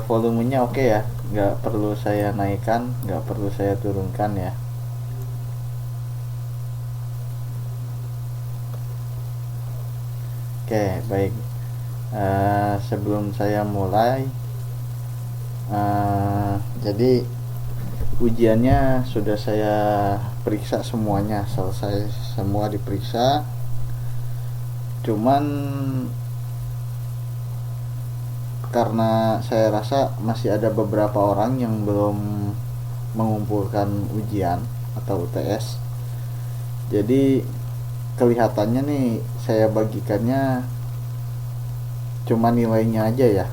Volumenya oke ya, nggak perlu saya naikkan, nggak perlu saya turunkan ya. Oke, baik. Sebelum saya mulai, jadi ujiannya sudah saya periksa semuanya, selesai semua diperiksa. Cuman karena saya rasa masih ada beberapa orang yang belum mengumpulkan ujian atau UTS, jadi kelihatannya nih saya bagikannya cuma nilainya aja ya.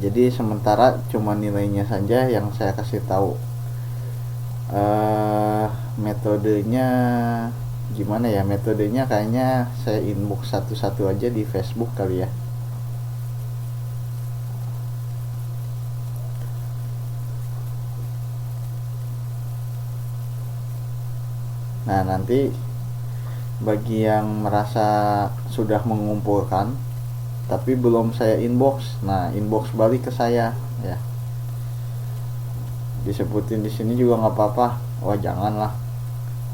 Jadi sementara cuma nilainya saja yang saya kasih tahu. Metodenya gimana ya? Metodenya kayaknya saya inbox satu-satu aja di Facebook kali ya. Nah, nanti bagi yang merasa sudah mengumpulkan tapi belum saya inbox, nah inbox balik ke saya ya. Disebutin di sini juga nggak apa-apa. Wah, janganlah.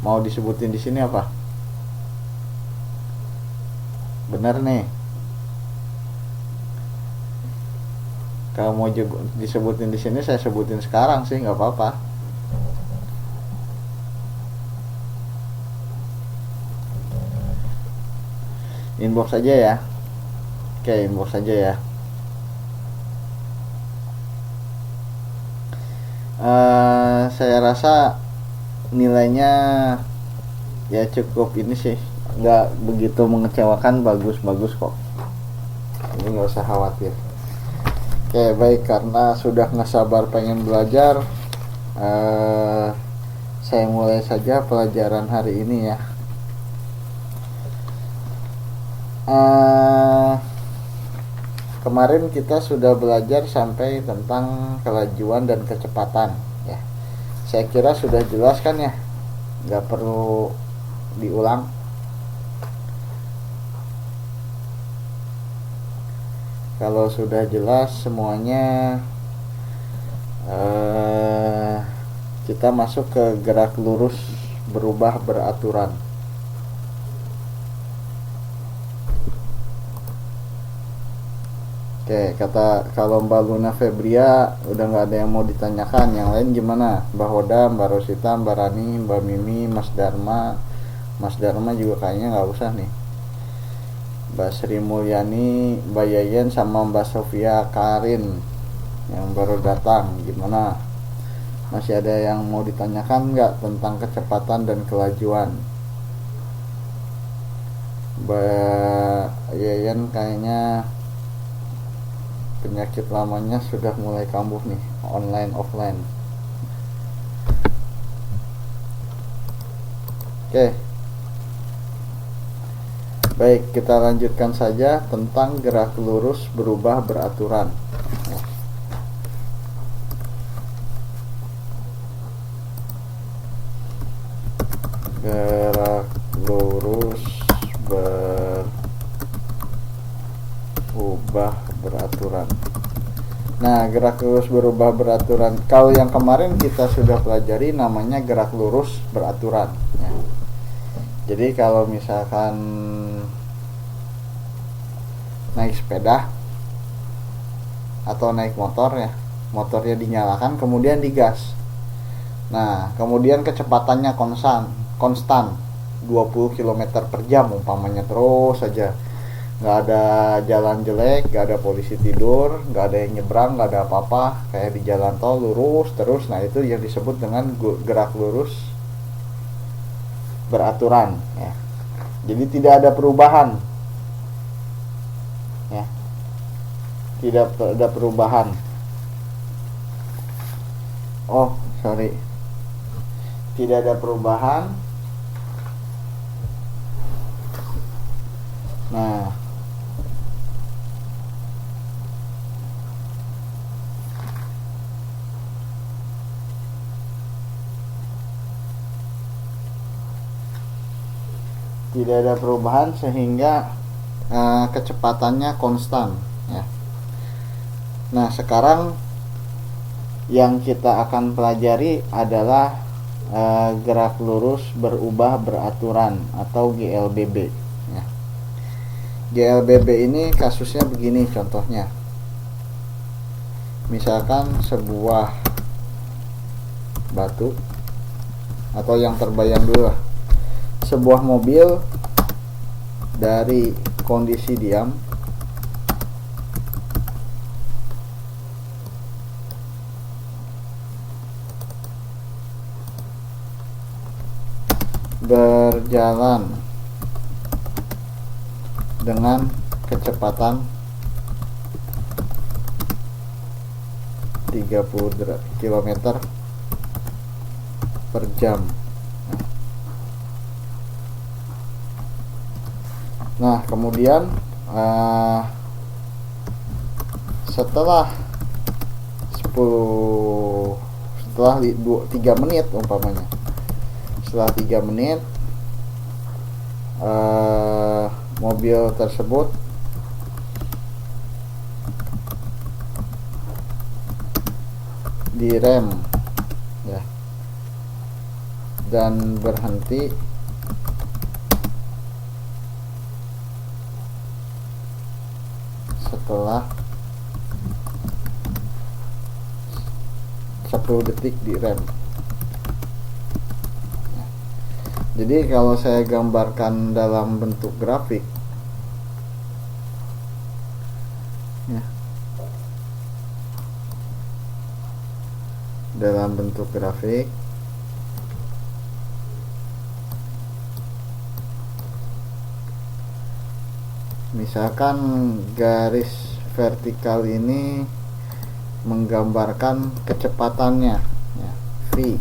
Mau disebutin di sini apa? Bener nih. Kalau mau disebutin di sini saya sebutin sekarang sih nggak apa-apa. Inbox aja ya. Oke, inbox aja ya. Saya rasa nilainya ya cukup ini sih, nggak begitu mengecewakan, bagus-bagus kok. Ini nggak usah khawatir. Oke, baik, karena sudah nggak sabar pengen belajar, saya mulai saja pelajaran hari ini ya. Kemarin kita sudah belajar sampai tentang kelajuan dan kecepatan ya. Saya kira sudah jelas kan ya, nggak perlu diulang. Kalau sudah jelas semuanya, kita masuk ke gerak lurus berubah beraturan. Oke, kata kalau Mbak Luna Febria udah nggak ada yang mau ditanyakan. Yang lain gimana? Mbak Hoda, Mbak Rosita, Mbak Rani, Mbak Mimi, Mas Dharma. Mas Dharma juga kayaknya nggak usah nih. Mbak Sri Mulyani, Mbak Yayen, sama Mbak Sofia Karin yang baru datang. Gimana? Masih ada yang mau ditanyakan nggak tentang kecepatan dan kelajuan? Mbak Yayen kayaknya penyakit lamanya sudah mulai kambuh nih, online offline. Oke, baik, kita lanjutkan saja tentang gerak lurus berubah beraturan. Gerak lurus berubah beraturan. Nah, gerak lurus berubah beraturan, kalau yang kemarin kita sudah pelajari namanya gerak lurus beraturan ya. Jadi kalau misalkan naik sepeda atau naik motor ya, motornya dinyalakan kemudian digas. Nah, kemudian kecepatannya konstan 20 km per jam umpamanya, terus saja, nggak ada jalan jelek, nggak ada polisi tidur, nggak ada yang nyebrang, nggak ada apa-apa, kayak di jalan tol lurus terus. Nah, itu yang disebut dengan gerak lurus beraturan ya. Jadi tidak ada perubahan ya, tidak ada perubahan. Oh, sorry, tidak ada perubahan. Nah, tidak ada perubahan sehingga kecepatannya konstan ya. Nah, sekarang yang kita akan pelajari adalah gerak lurus berubah beraturan atau GLBB ya. GLBB ini kasusnya begini contohnya. Misalkan sebuah batu, atau yang terbayang dulu lah, sebuah mobil dari kondisi diam berjalan dengan kecepatan 30 km per jam. Nah, kemudian setelah 3 menit umpamanya, setelah 3 menit mobil tersebut direm ya, dan berhenti setelah 10 detik direm. Jadi kalau saya gambarkan dalam bentuk grafik ya, dalam bentuk grafik misalkan garis vertikal ini menggambarkan kecepatannya ya, V.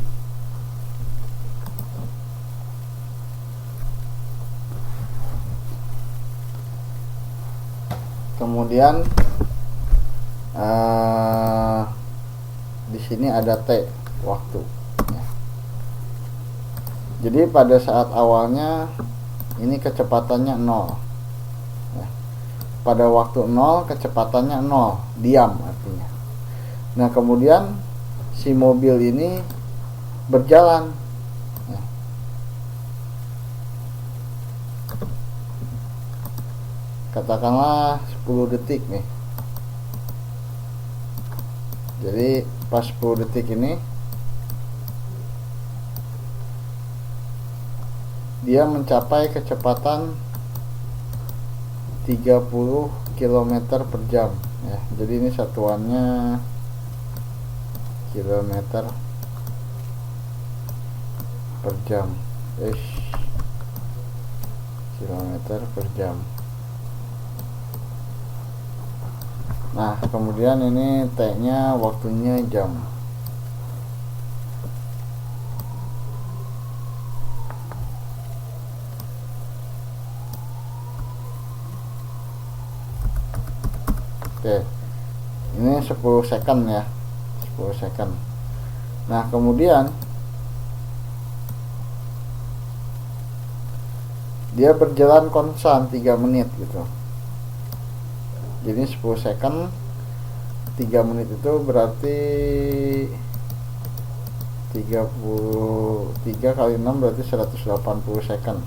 Kemudian di sini ada T, waktu ya. Jadi pada saat awalnya ini kecepatannya 0 ya. Pada waktu 0 kecepatannya 0, diam artinya. Nah, kemudian si mobil ini berjalan ya. Katakanlah 10 detik nih. Jadi pas 10 detik ini dia mencapai kecepatan 30 km per jam ya. Jadi ini satuannya kilometer per jam. Kilometer per jam. Nah, kemudian ini T-nya waktunya jam. Oke. Ini 10 second ya. 10 second. Nah, kemudian dia berjalan konstan 3 menit gitu. Jadi 10 second 3 menit itu berarti 33 kali 6 berarti 180 second.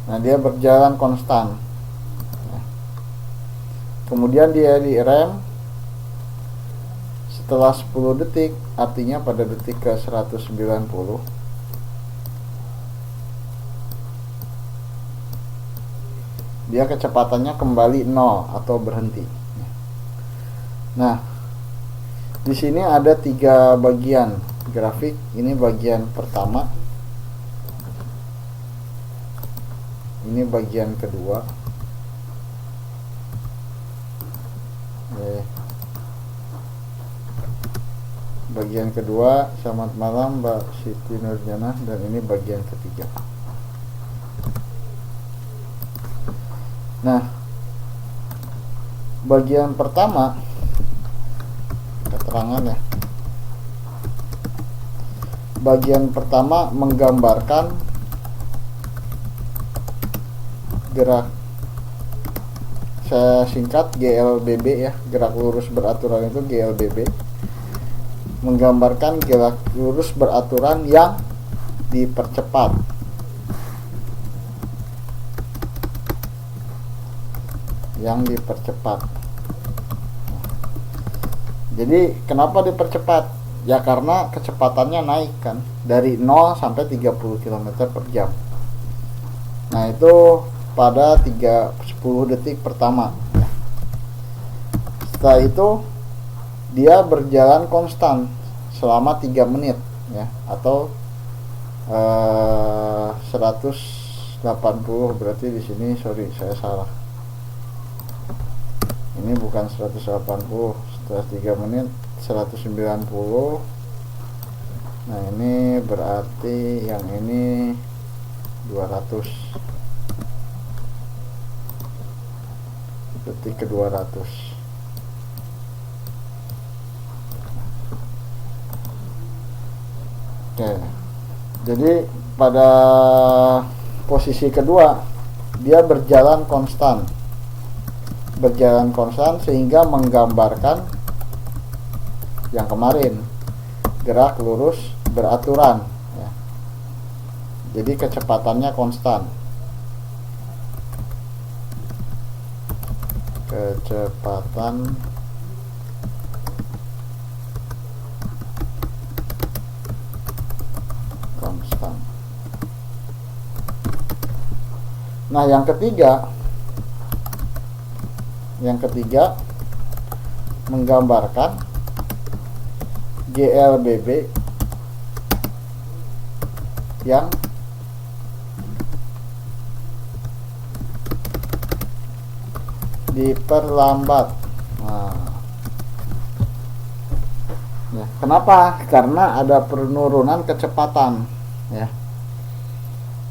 Nah, dia berjalan konstan. Kemudian dia direm setelah 10 detik, artinya pada detik ke 190 dia kecepatannya kembali 0 atau berhenti. Nah, di sini ada 3 bagian grafik. Ini bagian pertama, ini bagian kedua. Bagian kedua, selamat malam Mbak Siti Nurjana, dan ini bagian ketiga. Nah, bagian pertama keterangan ya. Bagian pertama menggambarkan gerak, saya singkat GLBB ya, gerak lurus beraturan itu GLBB, menggambarkan gerak lurus beraturan yang dipercepat. Jadi kenapa dipercepat? Ya karena kecepatannya naik kan, dari 0 sampai 30 km per jam. Nah itu pada 10 detik pertama. Setelah itu dia berjalan konstan selama 3 menit ya, atau 180, berarti di sini sorry saya salah. Ini bukan 180, setelah 3 menit 190. Nah ini berarti yang ini 200 detik ke 200. Oke, jadi pada posisi kedua dia berjalan konstan sehingga menggambarkan yang kemarin, gerak lurus beraturan ya. Jadi kecepatannya konstan, Nah yang ketiga menggambarkan GLBB yang diperlambat. Nah, ya, kenapa? Karena ada penurunan kecepatan ya.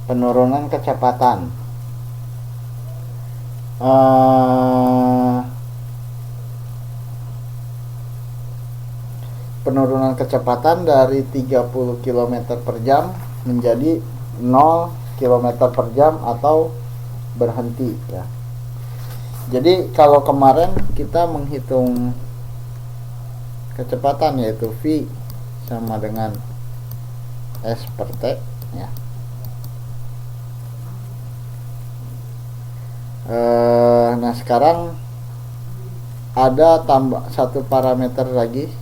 Penurunan kecepatan. Penurunan kecepatan dari 30 km per jam menjadi 0 km per jam atau berhenti ya. Jadi kalau kemarin kita menghitung kecepatan, yaitu V sama dengan S per T ya. Nah sekarang ada tambah satu parameter lagi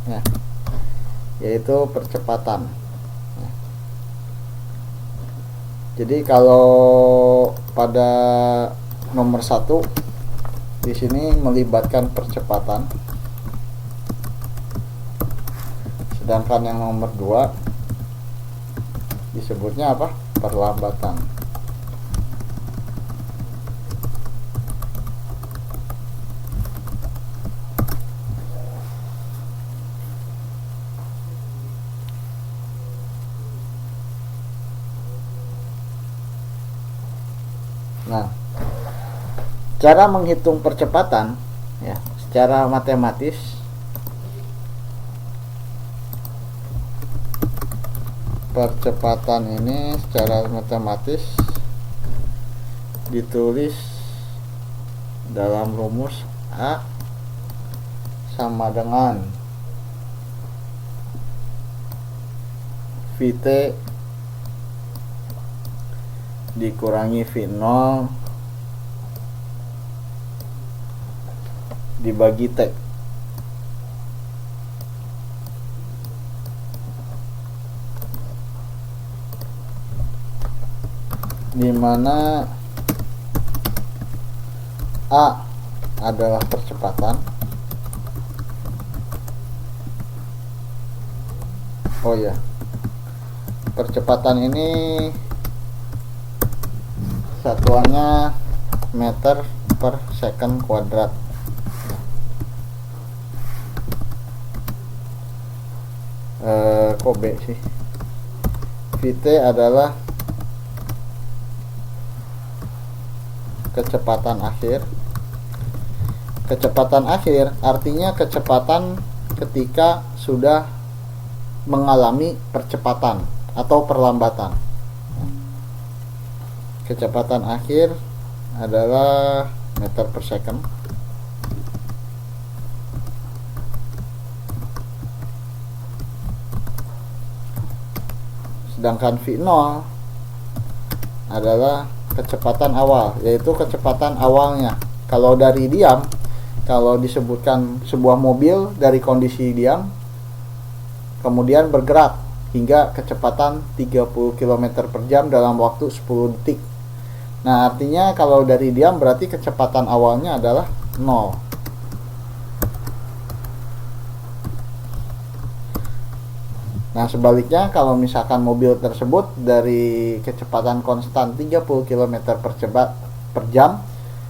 ya, yaitu percepatan ya. Jadi kalau pada nomor 1 di sini melibatkan percepatan, sedangkan yang nomor 2 disebutnya apa? Perlambatan. Nah, cara menghitung percepatan ya secara matematis ini secara matematis ditulis dalam rumus A sama dengan Vt dikurangi V0 dibagi T. Dimana A adalah percepatan. Oh ya, percepatan ini satuannya meter per second kuadrat. Kok B sih? Vt adalah kecepatan akhir. Kecepatan akhir artinya kecepatan ketika sudah mengalami percepatan atau perlambatan. kecepatan akhir adalah meter per second. Sedangkan V0 adalah kecepatan awal, yaitu kecepatan awalnya. Kalau dari diam, kalau disebutkan sebuah mobil dari kondisi diam kemudian bergerak hingga kecepatan 30 km per jam dalam waktu 10 detik. Nah, artinya kalau dari diam berarti kecepatan awalnya adalah 0. Nah, sebaliknya kalau misalkan mobil tersebut dari kecepatan konstan 30 km per jam,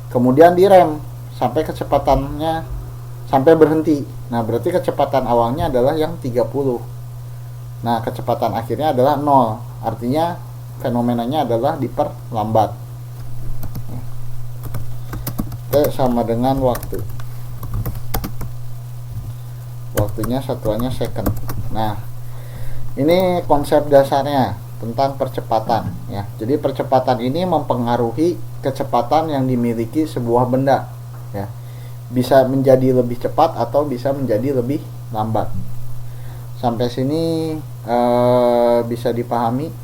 kemudian direm sampai kecepatannya sampai berhenti. Nah, berarti kecepatan awalnya adalah yang 30. Nah, kecepatan akhirnya adalah 0. Artinya fenomenanya adalah diperlambat. T sama dengan waktu. Waktunya satuannya second. Nah, ini konsep dasarnya tentang percepatan ya. Jadi percepatan ini mempengaruhi kecepatan yang dimiliki sebuah benda ya. Bisa menjadi lebih cepat atau bisa menjadi lebih lambat. Sampai sini bisa dipahami.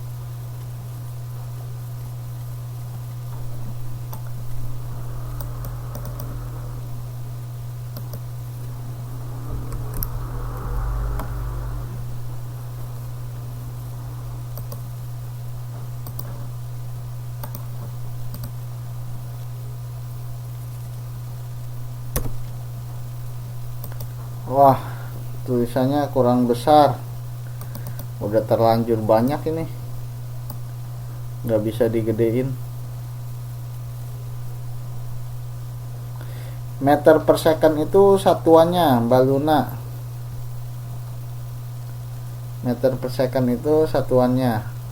Wah, tulisannya kurang besar, udah terlanjur banyak ini, nggak bisa digedein. Meter per second itu satuannya, Mbak Luna. Meter per second itu satuannya.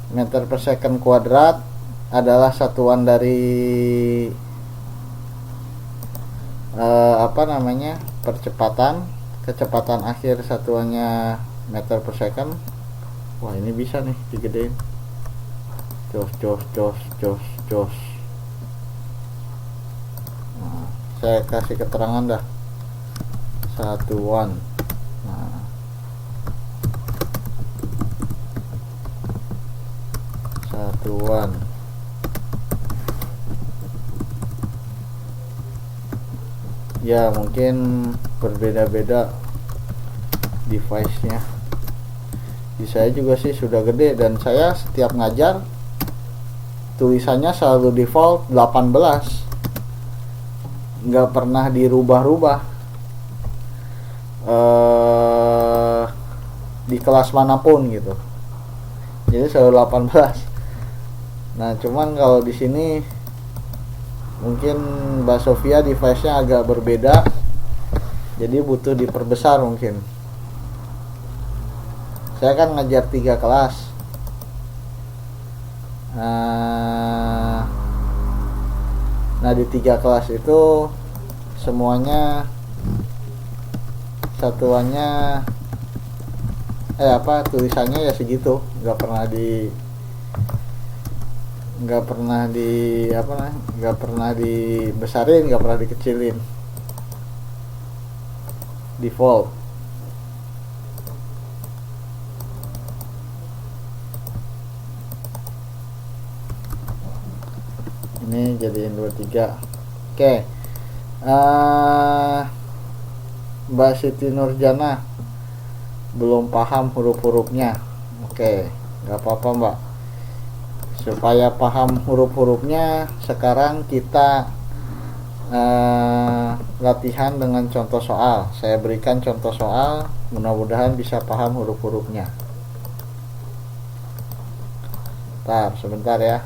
Meter per second kuadrat adalah satuan dari percepatan. Kecepatan akhir satuannya meter per second. Wah, ini bisa nih digedein. Jos. Nah, saya kasih keterangan dah. Satuan. Nah, satuan ya, mungkin berbeda-beda device-nya. Di saya juga sih sudah gede, dan saya setiap ngajar tulisannya selalu default 18, nggak pernah dirubah-rubah di kelas manapun gitu. Jadi selalu 18. Nah, cuman kalau di sini mungkin Mbak Sofia device-nya agak berbeda, jadi butuh diperbesar mungkin. Saya kan ngajar 3 kelas. Nah, di 3 kelas itu semuanya satuannya tulisannya ya segitu, nggak pernah dibesarin, nggak pernah dikecilin, default. Ini jadiin 23. Oke. Mbak Siti Nurjana belum paham huruf-hurufnya. Oke, nggak apa-apa Mbak. Supaya paham huruf-hurufnya, sekarang kita latihan dengan contoh soal. Saya berikan contoh soal, mudah-mudahan bisa paham huruf-hurufnya. Sebentar ya.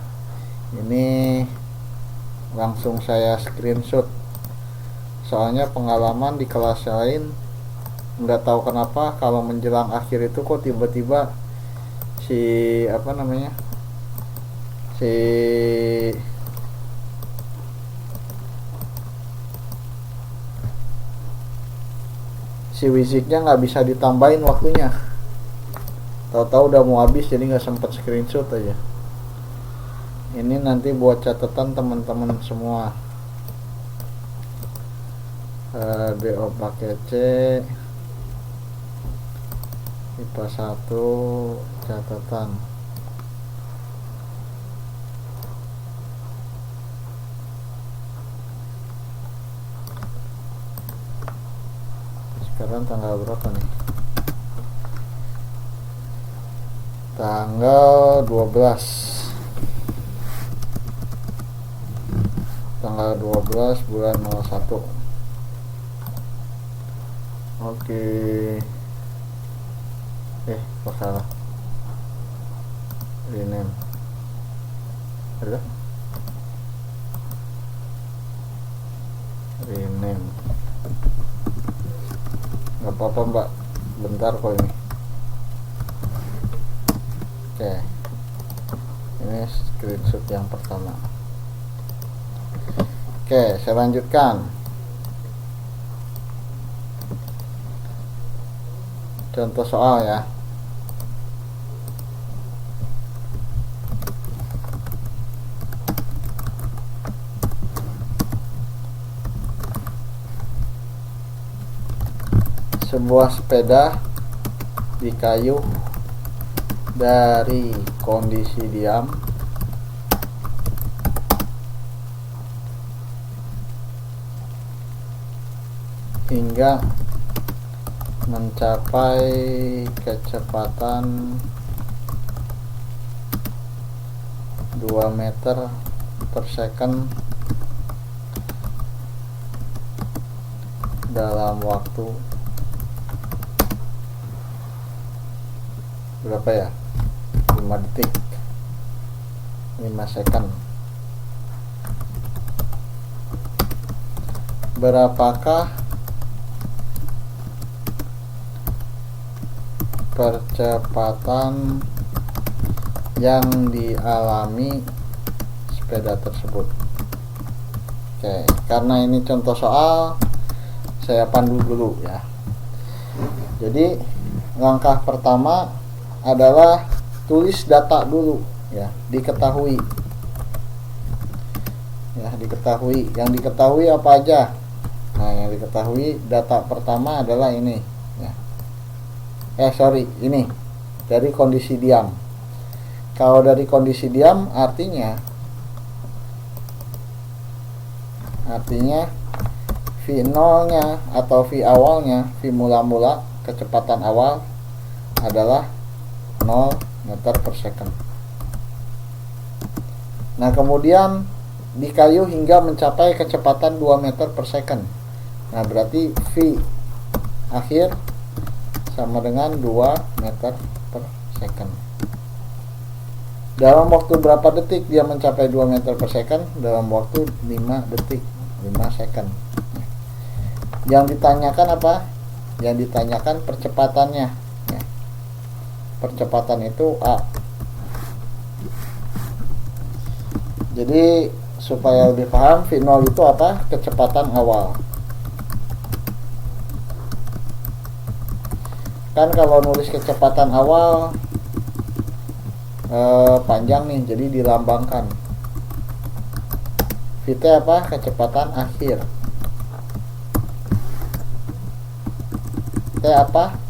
Ini langsung saya screenshot. Soalnya pengalaman di kelas lain, nggak tahu kenapa kalau menjelang akhir itu kok tiba-tiba si si Wiziknya nggak bisa ditambahin waktunya, tahu-tahu udah mau habis jadi nggak sempet screenshot aja. Ini nanti buat catatan teman-teman semua. DO pakai C, IPA 1 catatan. Sekarang tanggal berapa nih? Tanggal 12. Tanggal 12 bulan 01. Oke. Kok salah? Rename. Ada? Rename. Gak apa-apa mbak, bentar kok ini. Oke, ini screenshot yang pertama. Oke, saya lanjutkan. Contoh soal ya. Sebuah sepeda dikayuh dari kondisi diam hingga mencapai kecepatan 2 meter per second dalam waktu berapa ya? 5 detik, 5 second. Berapakah percepatan yang dialami sepeda tersebut? Oke, karena ini contoh soal, saya pandu dulu ya. Jadi langkah pertama adalah tulis data dulu ya, diketahui ya, diketahui. Yang diketahui apa aja? Nah, yang diketahui data pertama adalah ini ya. Ini dari kondisi diam. Kalau dari kondisi diam artinya V0 nya atau V awalnya, V mula-mula kecepatan awal adalah 0 meter per second. Nah, kemudian dikayuh hingga mencapai kecepatan 2 meter per second. Nah, berarti V akhir sama dengan 2 meter per second. Dalam waktu berapa detik dia mencapai 2 meter per second? Dalam waktu 5 detik, 5 second. Yang ditanyakan apa? Yang ditanyakan percepatannya. Percepatan itu A. Jadi supaya lebih paham, V0 itu apa? Kecepatan awal. Kan kalau nulis kecepatan awal panjang nih, jadi dilambangkan. VT apa? Kecepatan akhir. T apa?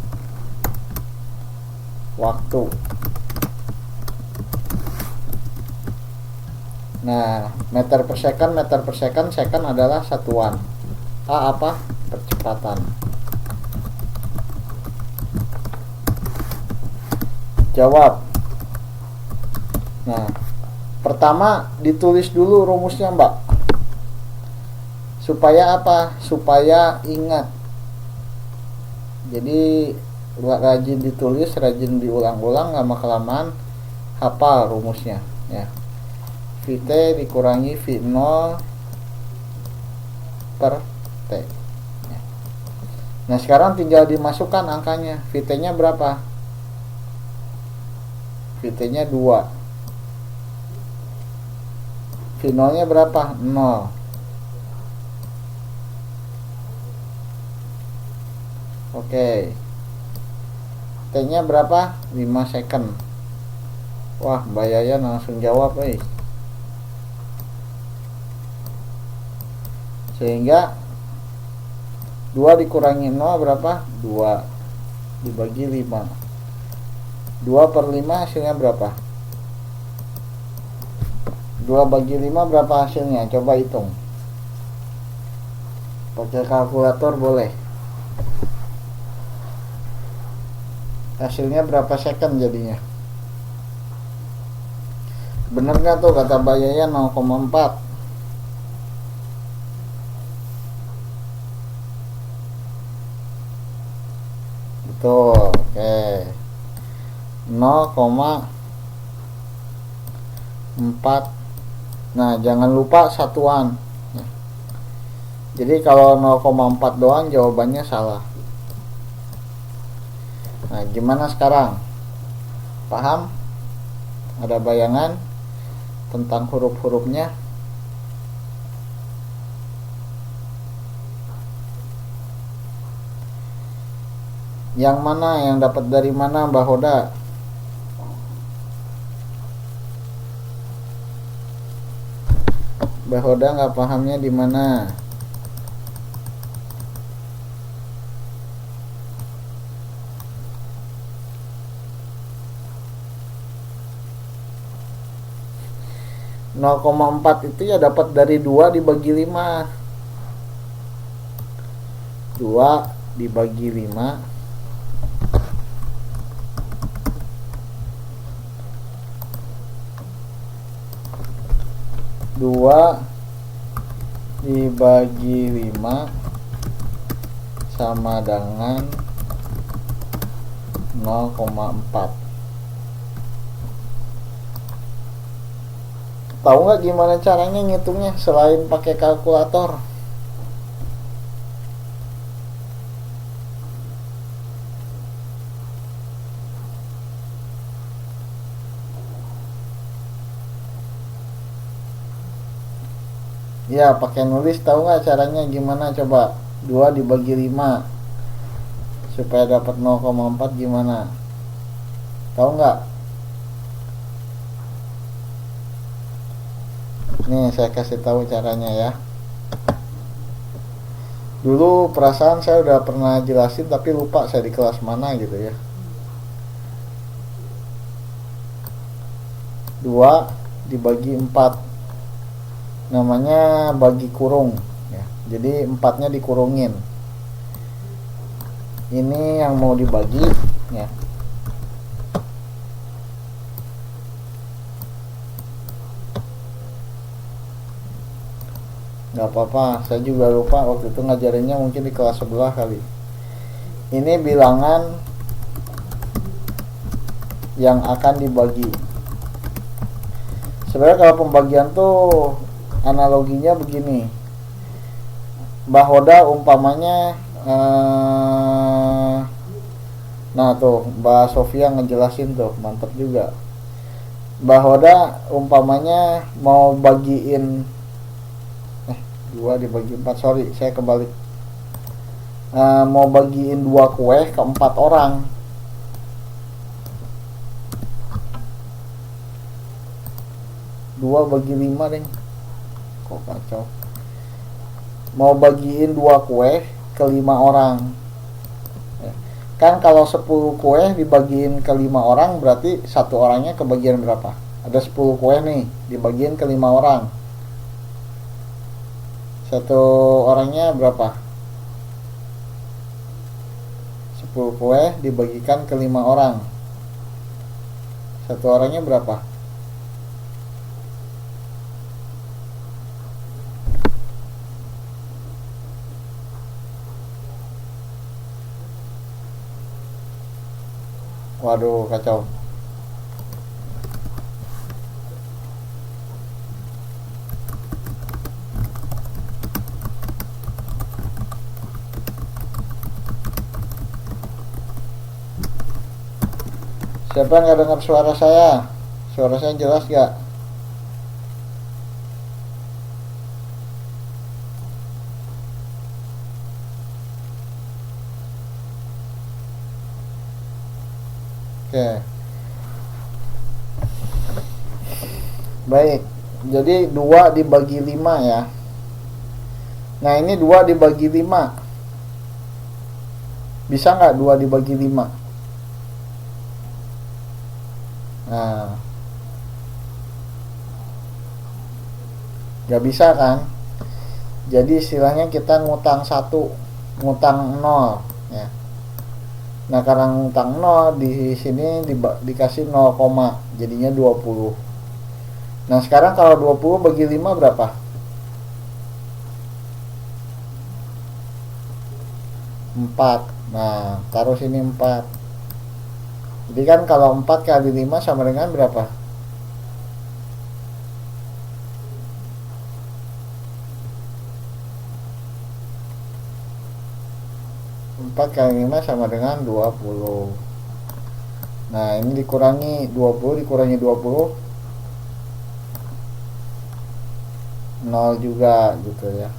Waktu. Nah, meter per second, second adalah satuan. A apa? Percepatan. Jawab. Nah, pertama ditulis dulu rumusnya, Mbak. Supaya apa? Supaya ingat. Jadi rajin ditulis, rajin diulang-ulang, lama-kelamaan hafal rumusnya ya. VT dikurangi V0 per T ya. Nah, sekarang tinggal dimasukkan angkanya. VT nya berapa? VT nya 2. V0 nya berapa? 0. Oke. T-nya berapa? 5 second. Wah, Mbak Yayan langsung jawab, Sehingga 2 dikurangi 0 berapa? 2 dibagi 5. 2/5 hasilnya berapa? 2 bagi 5 berapa hasilnya? Coba hitung. Pakai kalkulator boleh. Hasilnya berapa second jadinya? Bener gak tuh kata Mbak Yaya 0,4? Betul, oke. 0,4. Nah, jangan lupa satuan. Jadi kalau 0,4 doang jawabannya salah. Nah, gimana sekarang? Paham? Ada bayangan tentang huruf-hurufnya? Yang mana? Yang dapat dari mana, Mbak Hoda? Mbak Hoda nggak pahamnya di mana? Nol koma empat itu ya dapat dari 2 dibagi 5. 2 dibagi 5 2 dibagi 5 sama dengan 0,4. Tahu nggak gimana caranya ngitungnya selain pakai kalkulator? Ya, pakai nulis. Tahu nggak caranya gimana? Coba 2 dibagi 5 supaya dapat 0,4 gimana? Tahu nggak? Nih, saya kasih tahu caranya ya. Dulu perasaan saya udah pernah jelasin tapi lupa saya di kelas mana gitu ya. 2 dibagi 4 namanya bagi kurung ya. Jadi 4-nya dikurungin. Ini yang mau dibagi ya. Gak apa-apa, saya juga lupa waktu itu ngajarinnya mungkin di kelas sebelah kali. Ini bilangan yang akan dibagi. Sebenarnya kalau pembagian tuh analoginya begini. Mbak Hoda umpamanya nah tuh Mbak Sofia ngejelasin tuh, mantap juga. Mbak Hoda umpamanya mau bagiin 2 dibagi 4, sorry saya kebalik. Mau bagiin 2 kue ke 4 orang. Dua bagi 5 deh. Kok kacau. Mau bagiin 2 kue ke 5 orang. Kan kalau 10 kue dibagiin ke 5 orang berarti satu orangnya kebagian berapa? Ada 10 kue nih dibagiin ke 5 orang. Satu orangnya berapa? 10 kue dibagikan ke 5 orang. Satu orangnya berapa? Waduh, kacau. Siapa yang nggak dengar suara saya? Suara saya jelas gak? Oke. Baik. Jadi 2 dibagi 5 ya. Nah, ini 2 dibagi 5. Bisa nggak 2 dibagi 5? Nah, nggak bisa kan? Jadi istilahnya kita ngutang 1, ngutang 0 ya. Nah, karena ngutang 0 di sini dikasih 0, jadinya 20. Nah, sekarang kalau 20 bagi 5 berapa? 4. Nah, taruh sini 4. Jadi kan kalau 4 kali 5 sama dengan berapa? 4 kali 5 sama dengan 20. Nah, ini dikurangi 20, dikurangi 20, 0 juga gitu ya.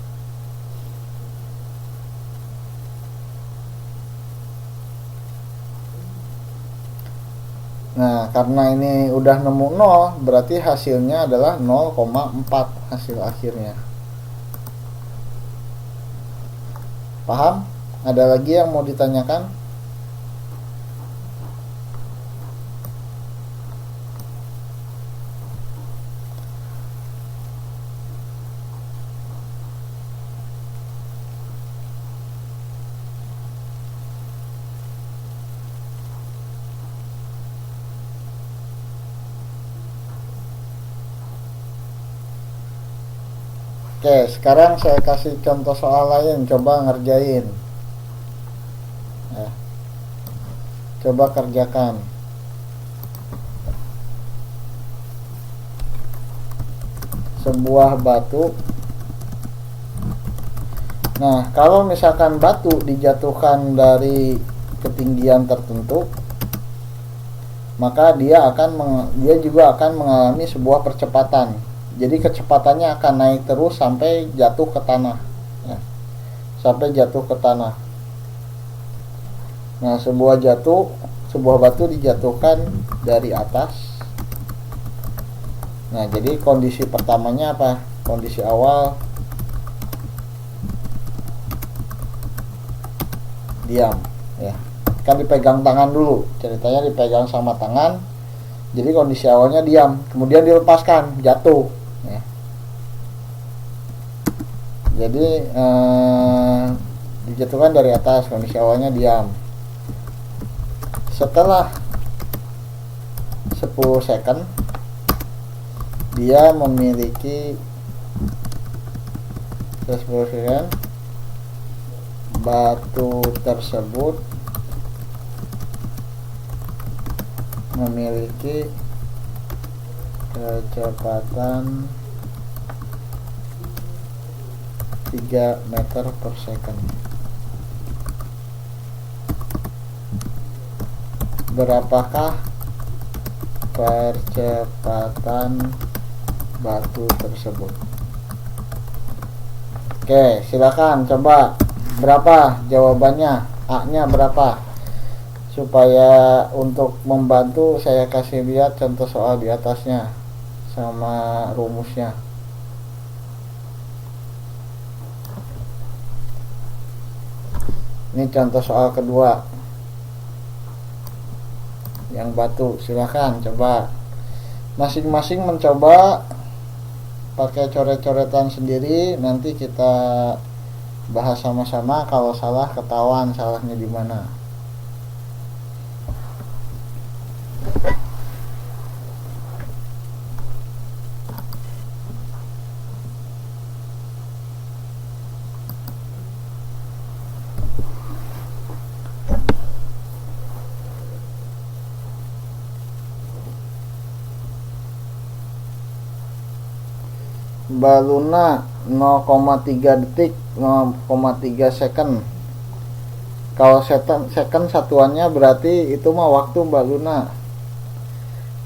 Nah, karena ini udah nemu 0, berarti hasilnya adalah 0,4 hasil akhirnya. Paham? Ada lagi yang mau ditanyakan? Oke, sekarang saya kasih contoh soal lain, coba ngerjain ya. Coba kerjakan. Sebuah batu. Nah, kalau misalkan batu dijatuhkan dari ketinggian tertentu, maka dia juga akan mengalami sebuah percepatan. Jadi kecepatannya akan naik terus sampai jatuh ke tanah ya. Sampai jatuh ke tanah. Nah, sebuah batu dijatuhkan dari atas. Nah, jadi kondisi pertamanya apa? Kondisi awal diam ya. Kan dipegang tangan dulu. Ceritanya dipegang sama tangan. Jadi kondisi awalnya diam, kemudian dilepaskan, jatuh ya. Jadi dijatuhkan dari atas, kondisi awalnya diam. Setelah 10 second dia memiliki 10 second batu tersebut memiliki kecepatan 3 meter per second. Berapakah percepatan batu tersebut? Oke, silakan coba. Berapa jawabannya? A-nya berapa? Supaya untuk membantu saya kasih lihat contoh soal di atasnya sama rumusnya. Ini contoh soal kedua yang batu. Silakan coba masing-masing mencoba pakai coret-coretan sendiri. Nanti kita bahas sama-sama. Kalau salah ketahuan salahnya di mana. Baluna 0,3 detik, 0,3 second. Kalau second satuannya berarti itu mah waktu Mbak Luna.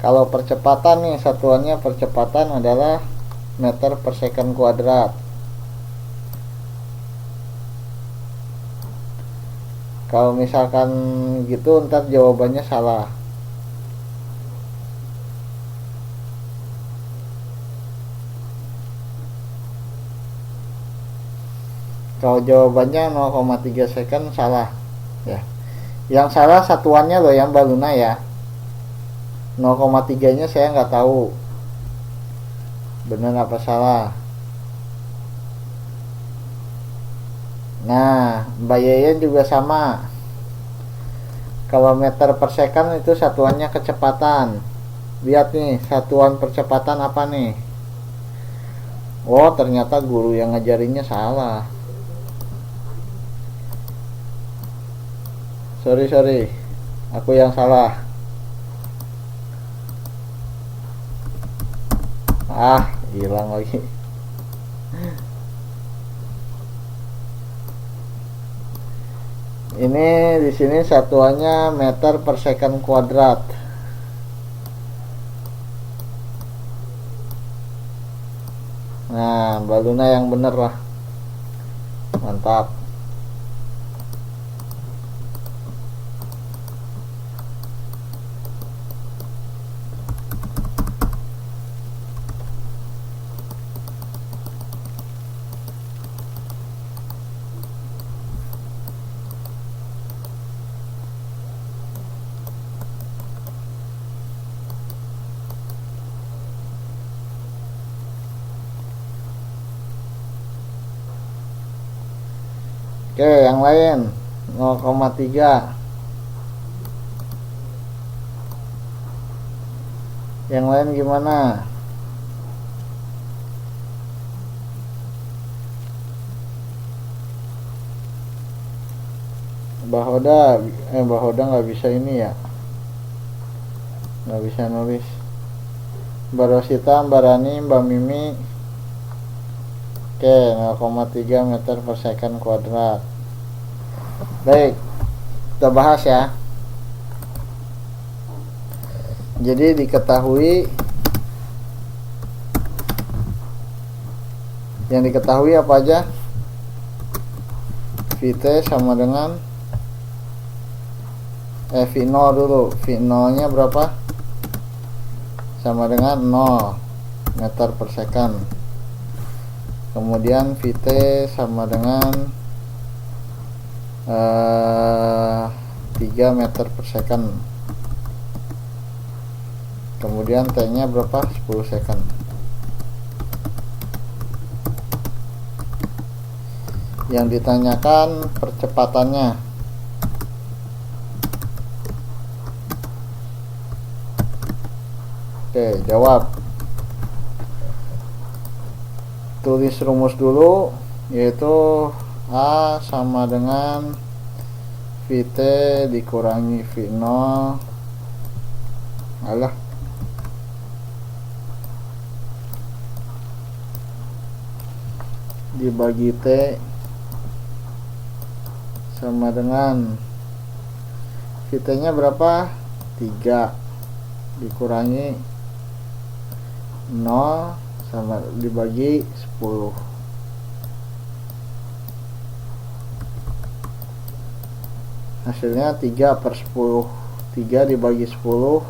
Kalau percepatan nih, satuannya percepatan adalah meter per second kuadrat. Kalau misalkan gitu ntar jawabannya salah. Kalau jawabannya 0,3 second salah ya. Yang salah satuannya loh yang Mbak Luna ya. 0,3 nya saya nggak tahu benar apa salah. Nah, Mbak Yeyen juga sama. Kalau meter per second itu satuannya kecepatan. Lihat nih, satuan percepatan apa nih? Oh, ternyata guru yang ngajarinnya salah. Sorry, aku yang salah. Hilang lagi. Ini di sini satuannya meter per second kuadrat. Nah, Mbak Luna yang bener lah. Mantap. Oke, yang lain 0,3. Yang lain gimana? Mbak Hoda nggak bisa ini ya, nggak bisa nulis. Mbak Rosita, Mbak Rani, Mbak Mimi. Oke, 0,3 meter per second kuadrat. Baik, kita bahas ya. Jadi yang diketahui apa aja? Vt sama dengan V0 dulu. V0 nya berapa? Sama dengan 0 meter per second. Kemudian Vt sama dengan 3 meter per second. Kemudian T nya berapa? 10 second. Yang ditanyakan percepatannya. Oke, jawab. Tulis rumus dulu, yaitu A sama dengan Vt dikurangi V0 dibagi T sama dengan Vt nya berapa? 3 dikurangi 0 sama dibagi 10. Hasilnya 3/10. 3 dibagi 10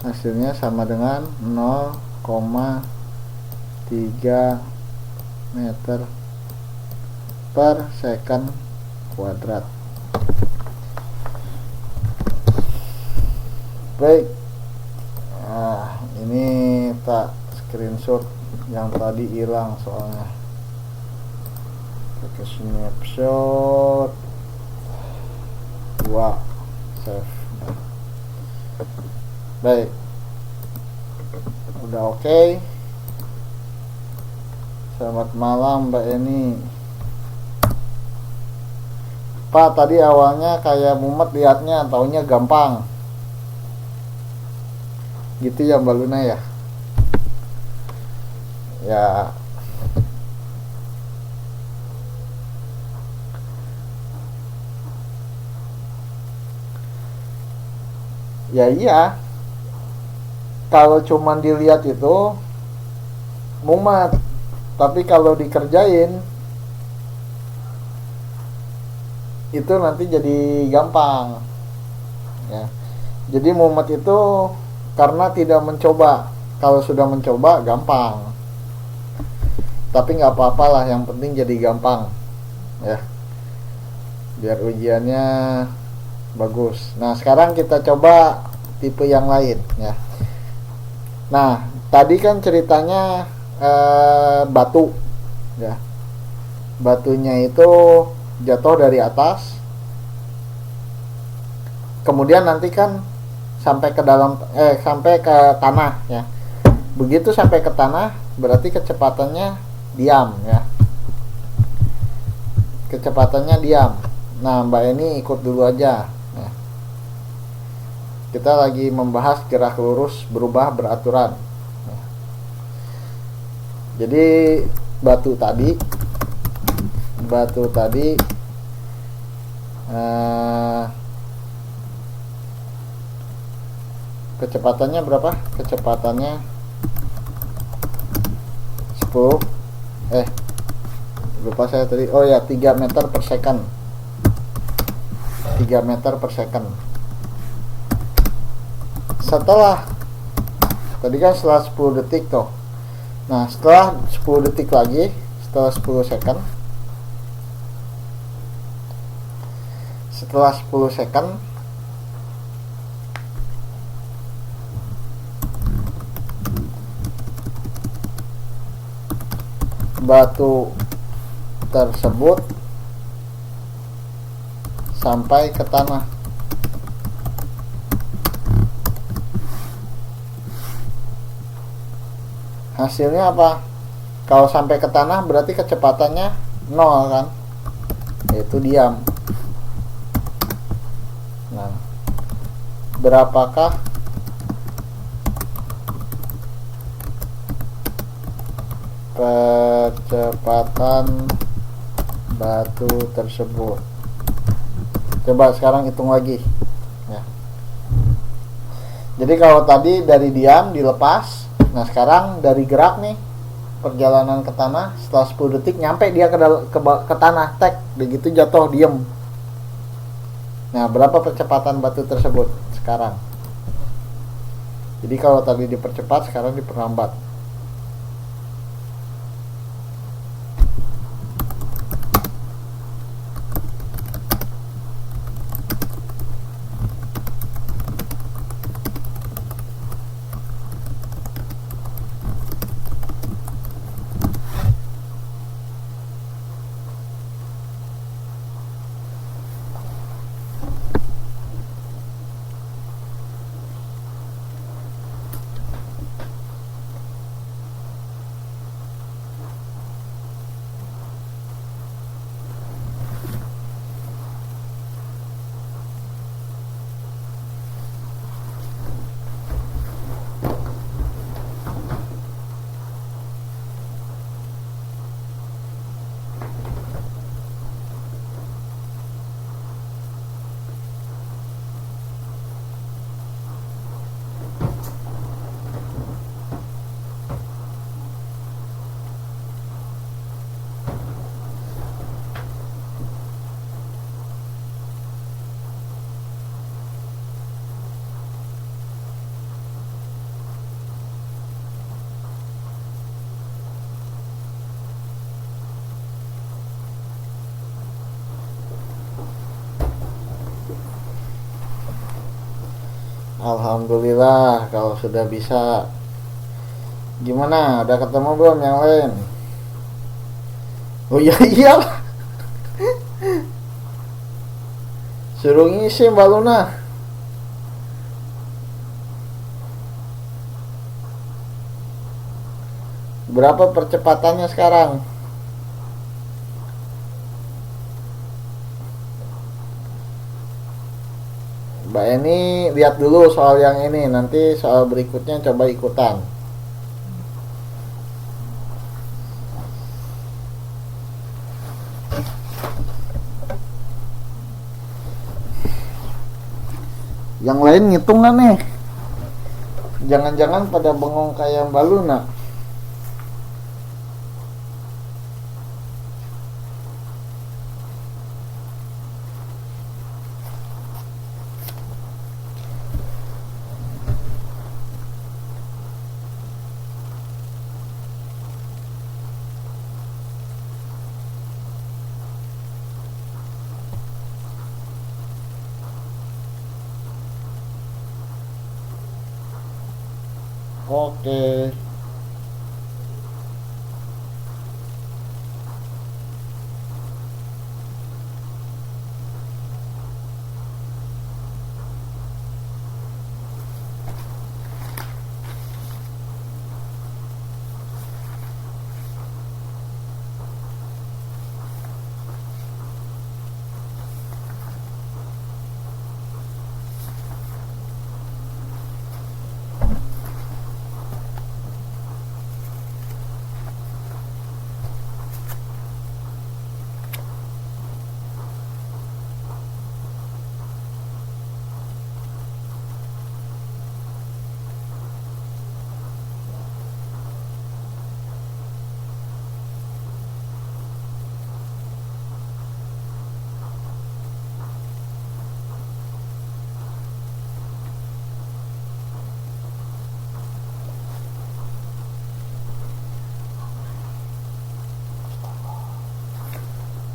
hasilnya sama dengan 0,3 meter per second kuadrat. Baik, ini tak screenshot yang tadi hilang soalnya. Pakai snapshot 2 save. Baik, udah oke. Selamat malam Mbak Eni. Pak, tadi awalnya kayak mumet liatnya, taunya gampang gitu ya Mbak Luna ya. Ya iya, kalau cuman dilihat itu mumet, tapi kalau dikerjain itu nanti jadi gampang ya. Jadi mumet itu karena tidak mencoba. Kalau sudah mencoba gampang. tapi nggak apa-apa lah, yang penting jadi gampang ya, biar ujiannya bagus. Nah sekarang kita coba tipe yang lain ya. Nah tadi kan ceritanya batu ya, batunya itu jatuh dari atas, kemudian nanti kan sampai ke dalam sampai ke tanah ya. Begitu sampai ke tanah berarti kecepatannya diam ya, kecepatannya diam. Nah Mbak Eni ikut dulu aja ya. Kita lagi membahas gerak lurus berubah beraturan ya. Jadi batu tadi kecepatannya berapa? Kecepatannya 10 lupa saya tadi. Oh ya, 3 meter per second. 3 meter per second. Setelah tadi kan setelah 10 detik tuh. Nah, setelah 10 detik lagi, setelah 10 second. Setelah 10 second batu tersebut sampai ke tanah. Hasilnya apa? Kalau sampai ke tanah berarti kecepatannya 0 kan? Yaitu diam. Nah, berapakah kecepatan batu tersebut? Coba sekarang hitung lagi ya. Jadi kalau tadi dari diam dilepas, nah sekarang dari gerak nih, perjalanan ke tanah, setelah 10 detik nyampe dia ke tanah, tek, begitu jatuh diem. Nah berapa percepatan batu tersebut sekarang? Jadi kalau tadi dipercepat, sekarang diperlambat. Alhamdulillah kalau sudah bisa. Gimana? Udah ketemu belum yang lain? Oh iya iyalah. Suruh ngisi Mbak Luna. Berapa percepatannya sekarang? Mbak Eni lihat dulu soal yang ini, nanti soal berikutnya coba ikutan. Yang lain ngitung kan nih? Jangan-jangan pada bengong kayak Mbak Luna. Oke.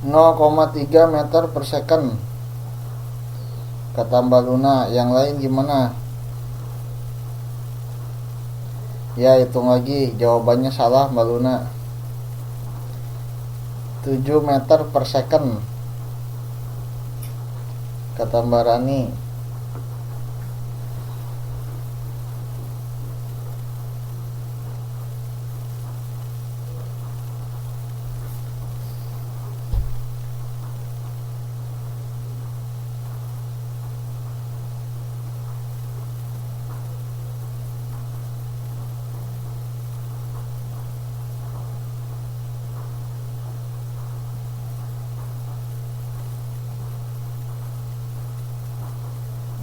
Nol koma 3 meter per second kata Mbak Luna. Yang lain gimana? Ya, hitung lagi. Jawabannya salah Mbak Luna. 7 meter per second kata Mbak Rani.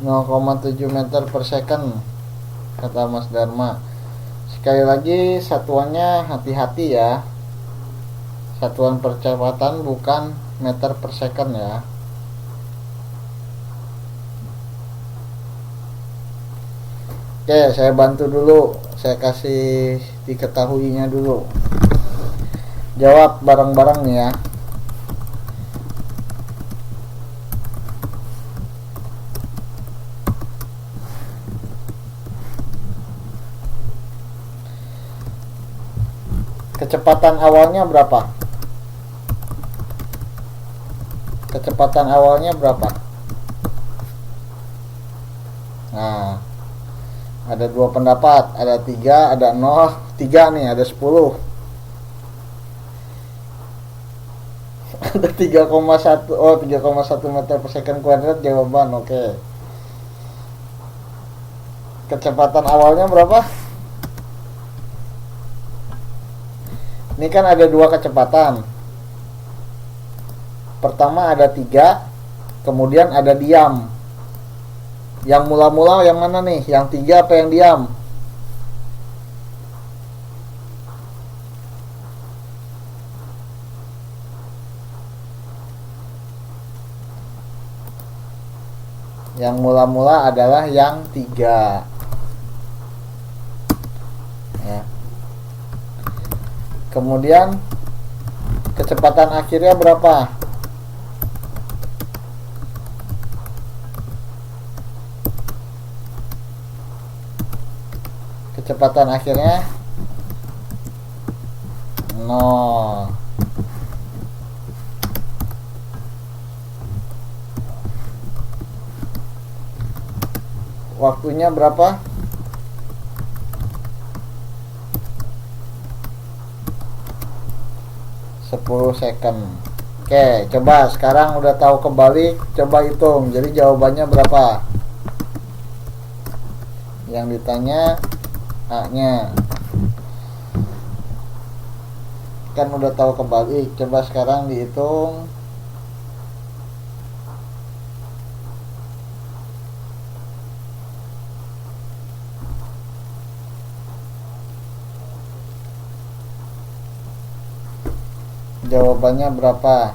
Nol koma 7 meter per second kata Mas Dharma. Sekali lagi, satuannya hati-hati ya. Satuan percepatan bukan meter per second ya. Oke, saya bantu dulu. Saya kasih diketahuinya dulu. Jawab bareng-bareng nih ya. Kecepatan awalnya berapa? Kecepatan awalnya berapa? Nah, ada dua pendapat, ada 3, ada 0, 3 nih, ada 10. Ada 3,1. Oh, 3,1 meter per second kuadrat jawaban. Oke. Kecepatan awalnya berapa? Ini kan ada dua kecepatan. Pertama ada 3, kemudian ada diam. Yang mula-mula yang mana nih? Yang 3 apa yang diam? Yang mula-mula adalah yang 3 ya. Kemudian kecepatan akhirnya berapa? Kecepatan akhirnya 0. Waktunya berapa? 10 second. Oke, coba sekarang udah tahu kebalik, coba hitung. Jadi jawabannya berapa? Yang ditanya A-nya. Kan udah tahu kebalik, coba sekarang dihitung. Jawabannya berapa?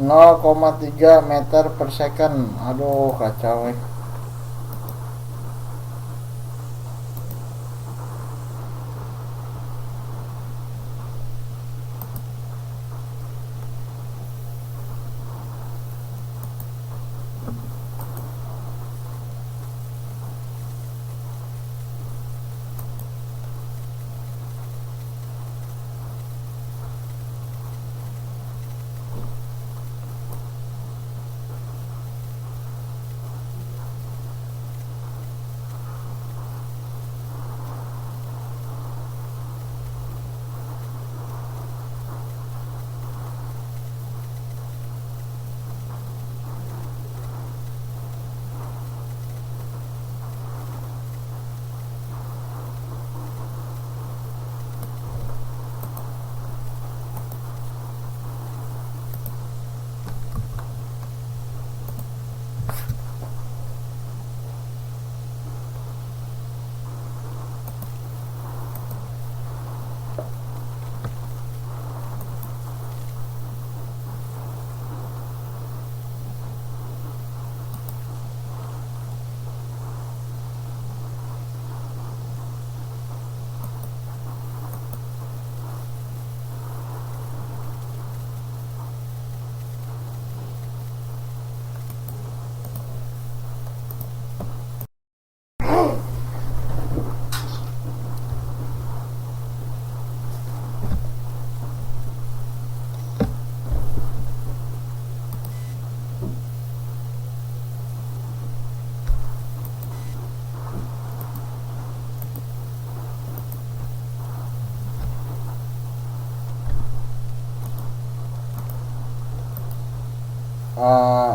0,3 meter per second. Aduh kacau eh.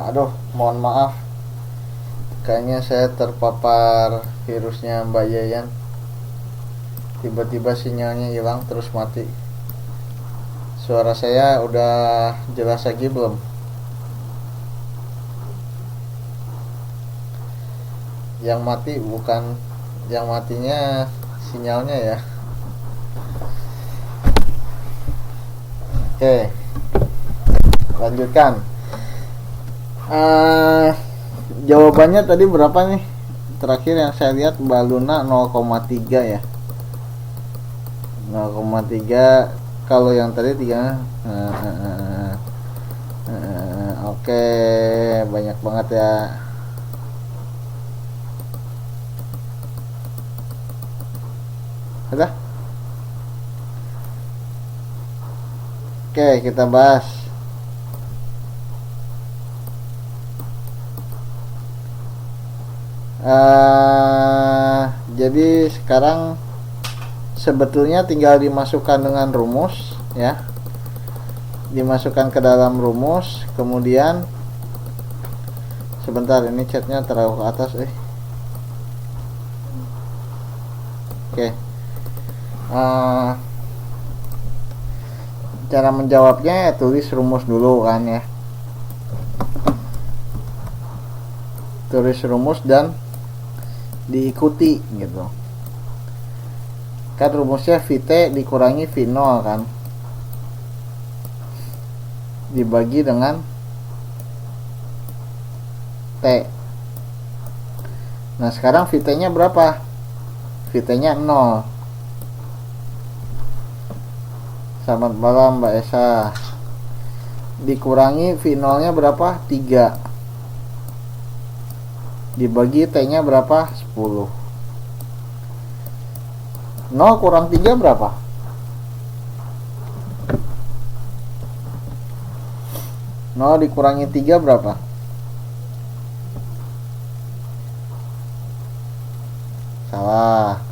Aduh, mohon maaf. Kayaknya saya terpapar virusnya Mbak Yayan. Tiba-tiba sinyalnya hilang terus mati. Suara saya udah jelas lagi belum? Yang mati bukan, yang matinya sinyalnya ya. Oke, lanjutkan. Jawabannya tadi berapa nih? Terakhir yang saya lihat Mbak Luna 0,3 ya. 0,3. Kalau yang tadi 3. Oke, banyak banget ya. Udah. Oke, kita bahas. Jadi sekarang sebetulnya tinggal dimasukkan dengan rumus ya, dimasukkan ke dalam rumus, kemudian sebentar, ini chatnya terlalu ke atas oke. Cara menjawabnya ya, tulis rumus dulu kan ya, tulis rumus dan diikuti gitu kan. Rumusnya VT dikurangi V0 kan, dibagi dengan T. Nah sekarang VT nya berapa? VT nya 0. Selamat malam Mbak Esa. Dikurangi V0 nya berapa? 3. Dibagi T nya berapa? 10. 0 kurang 3 berapa? 0 dikurangi 3 berapa? Salah.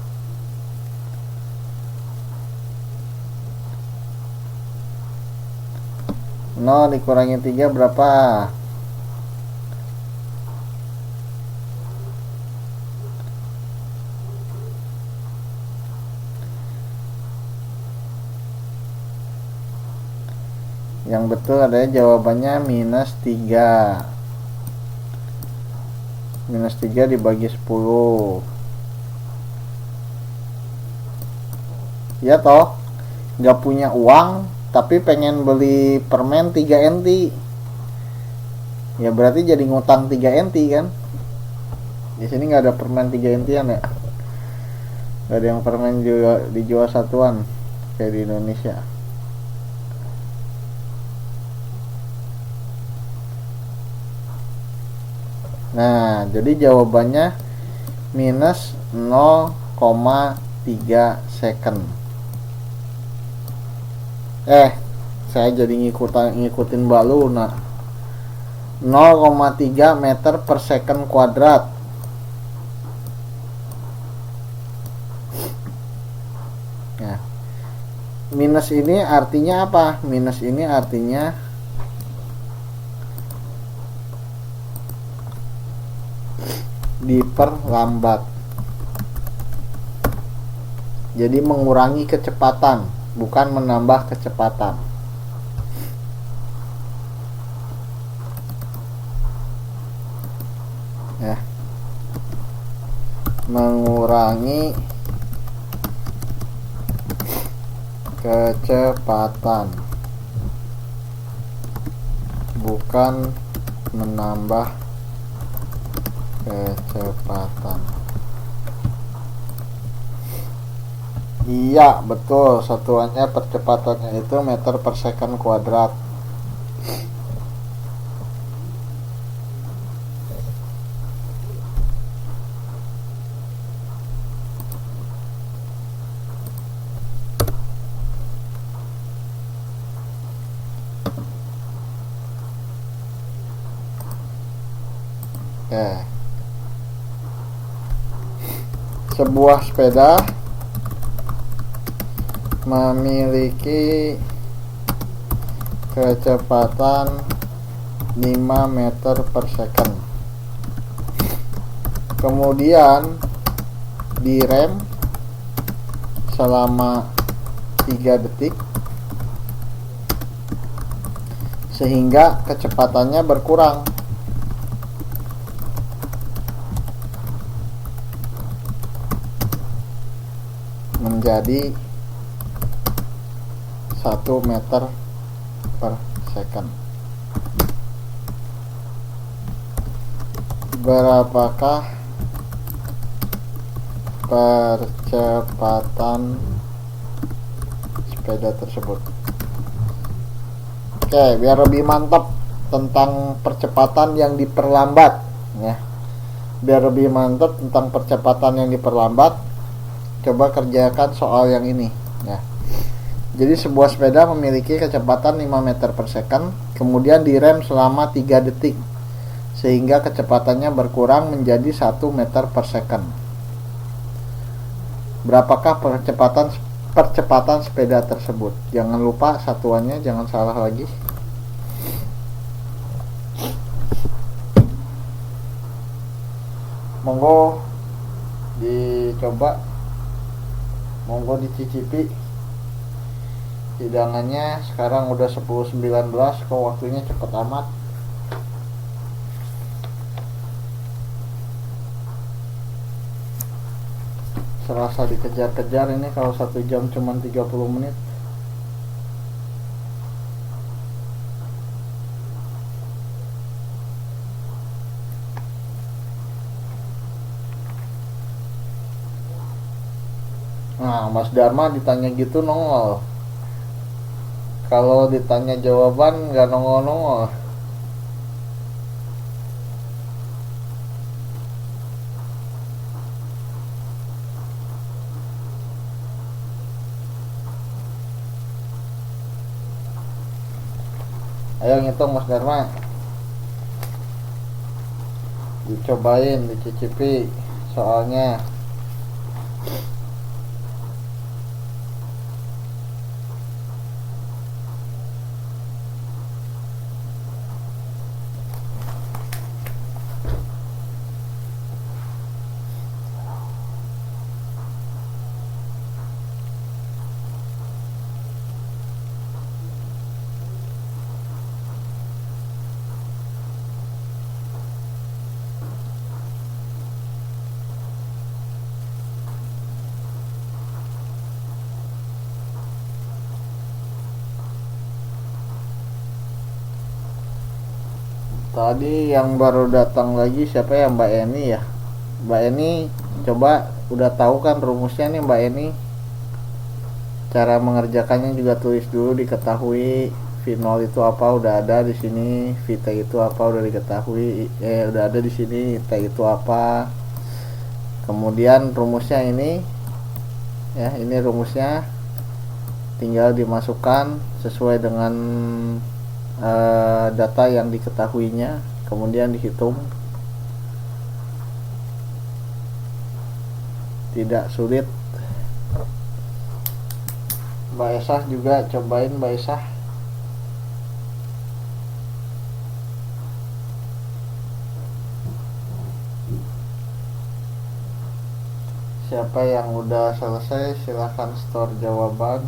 0 dikurangi 3 berapa? Yang betul adalah jawabannya minus 3. Minus 3 dibagi 10. Ya toh, gak punya uang tapi pengen beli permen 3 NT. Ya berarti jadi ngutang 3 NT kan. Di sini nggak ada permen 3 NT-an ya. Nggak ada yang permen juga dijual satuan kayak di Indonesia. Nah, jadi jawabannya minus 0,3 second. Saya jadi ngikutin Mbak Luna. 0,3 meter per second kuadrat. Nah, minus ini artinya apa? Minus ini artinya diperlambat. Jadi mengurangi kecepatan, bukan menambah kecepatan. Ya. Mengurangi kecepatan, bukan menambah kecepatan. Iya, betul. Satuannya percepatannya itu meter per second kuadrat. Oke. Sebuah sepeda memiliki kecepatan 5 meter per second. Kemudian direm selama 3 detik sehingga kecepatannya berkurang. Menjadi 1 meter per second. Berapakah percepatan sepeda tersebut? Oke, biar lebih mantap tentang percepatan yang diperlambat ya. Biar lebih mantap tentang percepatan yang diperlambat, coba kerjakan soal yang ini ya. Jadi sebuah sepeda memiliki kecepatan 5 meter per second, kemudian direm selama 3 detik sehingga kecepatannya berkurang menjadi 1 meter per second. Berapakah percepatan sepeda tersebut? Jangan lupa satuannya, jangan salah lagi. Monggo dicoba, monggo dicicipi. Hidangannya sekarang udah 10.19, kok waktunya cepet amat. Serasa dikejar-kejar ini kalau 1 jam cuma 30 menit. Nah, Mas Dharma ditanya gitu nongol. Kalau ditanya jawaban nggak nongol-nongol. Ayo ngitung Mas Dharma. Dicobain, dicicipi soalnya. Tadi yang baru datang lagi siapa ya, Mbak Eni ya. Mbak Eni, coba udah tahu kan rumusnya nih Mbak Eni. Cara mengerjakannya juga tulis dulu, diketahui V0 itu apa udah ada di sini, VT itu apa udah diketahui, udah ada di sini, T itu apa. Kemudian rumusnya ini ya, ini rumusnya tinggal dimasukkan sesuai dengan data yang diketahuinya, kemudian dihitung. Tidak sulit. Mbak Esah juga cobain, Mbak Esah. Siapa yang udah selesai silahkan store jawaban.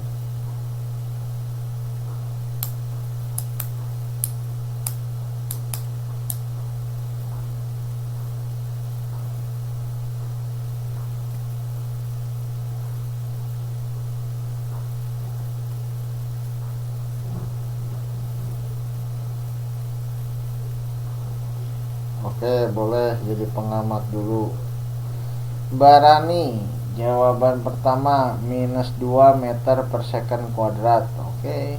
Oke, boleh jadi pengamat dulu. Mbak Rani, jawaban pertama -2 meter per second kuadrat. Oke.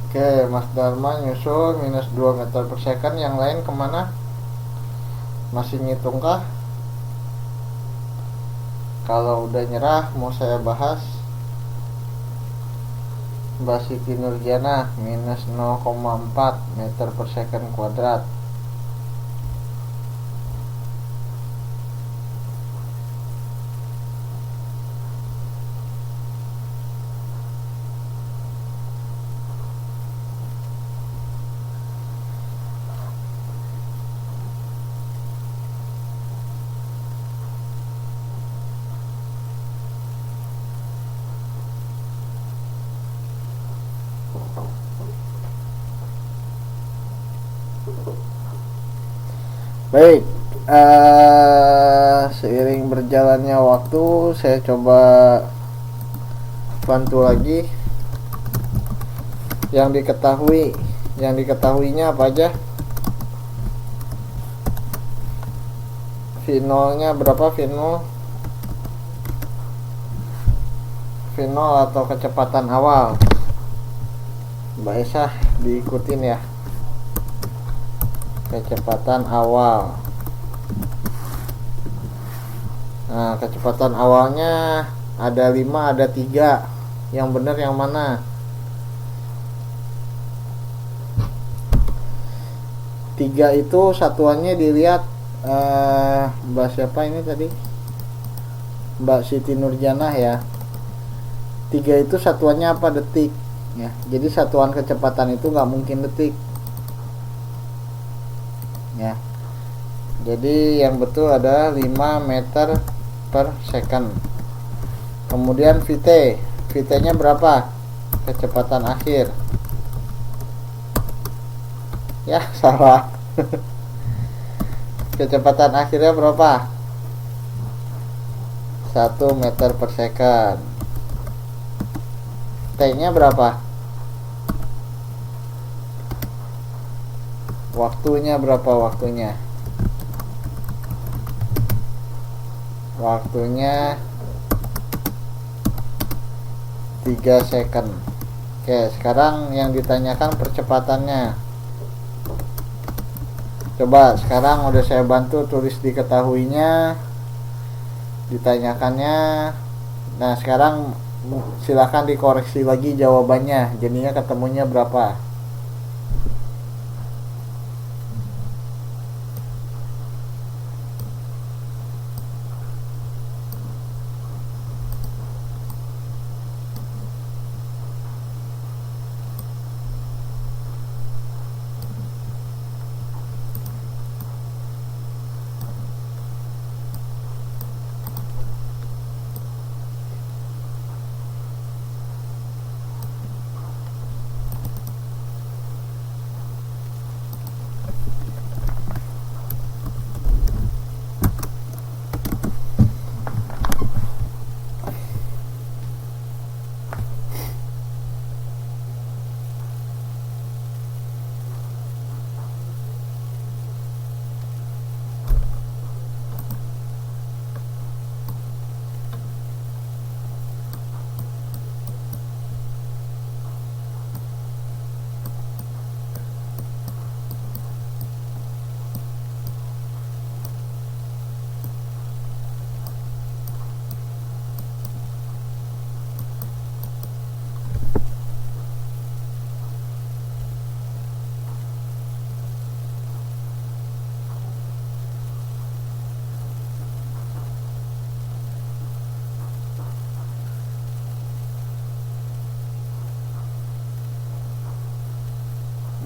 Oke, Mas Dharma nyusul -2 meter per second. Yang lain kemana? Masih ngitung kah? Kalau udah nyerah mau saya bahas. Mbak Siti Nurjana -0,4 meter per second kuadrat. Baik, seiring berjalannya waktu saya coba bantu lagi. Yang diketahuinya apa aja? V0 nya berapa? V0 atau kecepatan awal. Mbak Esah diikutin ya. Kecepatan awal. Nah, kecepatan awalnya ada 5, ada 3. Yang benar yang mana? 3 itu satuannya dilihat, Mbak siapa ini tadi? Mbak Siti Nurjanah ya. 3 itu satuannya apa? Detik ya. Jadi satuan kecepatan itu nggak mungkin detik ya. Jadi yang betul ada 5 meter per second. Kemudian VT nya berapa? Kecepatan akhir ya. Salah. Kecepatan akhirnya berapa? 1 meter per second. T nya berapa? Waktunya berapa waktunya? Waktunya 3 second. Oke, sekarang yang ditanyakan percepatannya. Coba sekarang udah saya bantu tulis diketahuinya, ditanyakannya. Nah, sekarang silakan dikoreksi lagi jawabannya. Jadinya ketemunya berapa?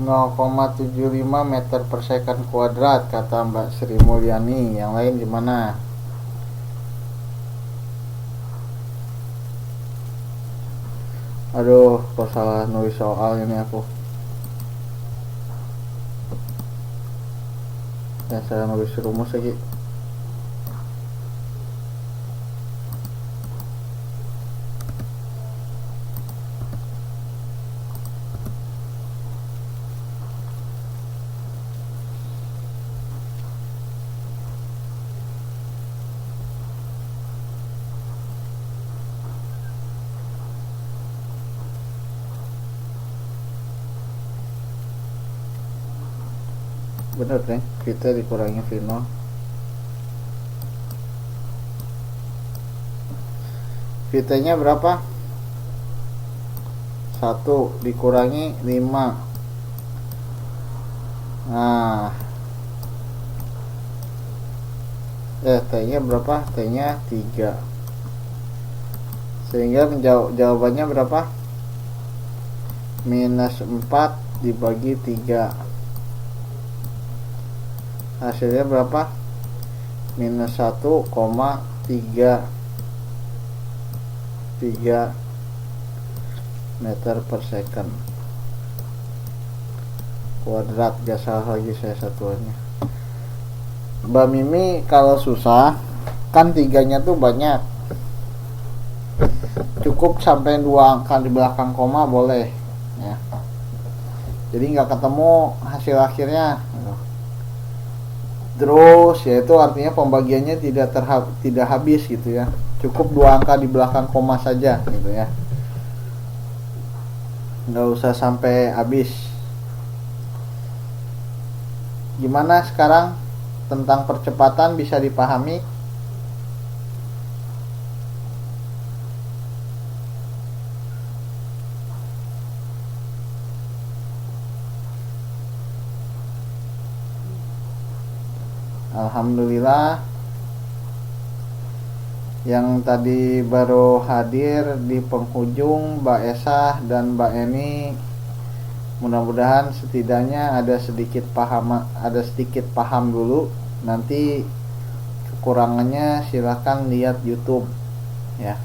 .75 meter per second kuadrat, kata Mbak Sri Mulyani. Yang lain gimana? Aduh, kok salah nulis soal ini aku. Dan saya nulis rumus lagi. Bener deh, kita dikurangi V0. VT nya berapa? 1 dikurangi 5. Nah, T nya berapa? T nya 3. Sehingga jawabannya berapa? -4 dibagi 3. Hasilnya berapa? -1,33 meter per second kuadrat. Gak salah lagi saya satuannya. Mbak Mimi kalau susah kan 3-nya tuh banyak, cukup sampai 2 angka di belakang koma boleh ya. Jadi nggak ketemu hasil akhirnya. Terus yaitu artinya pembagiannya tidak habis gitu ya. Cukup 2 angka di belakang koma saja gitu ya. Nggak usah sampai habis. Gimana sekarang tentang percepatan, bisa dipahami? Alhamdulillah. Yang tadi baru hadir di penghujung, Mbak Esah dan Mbak Eni, mudah-mudahan setidaknya ada sedikit paham dulu. Nanti kekurangannya silahkan lihat YouTube ya.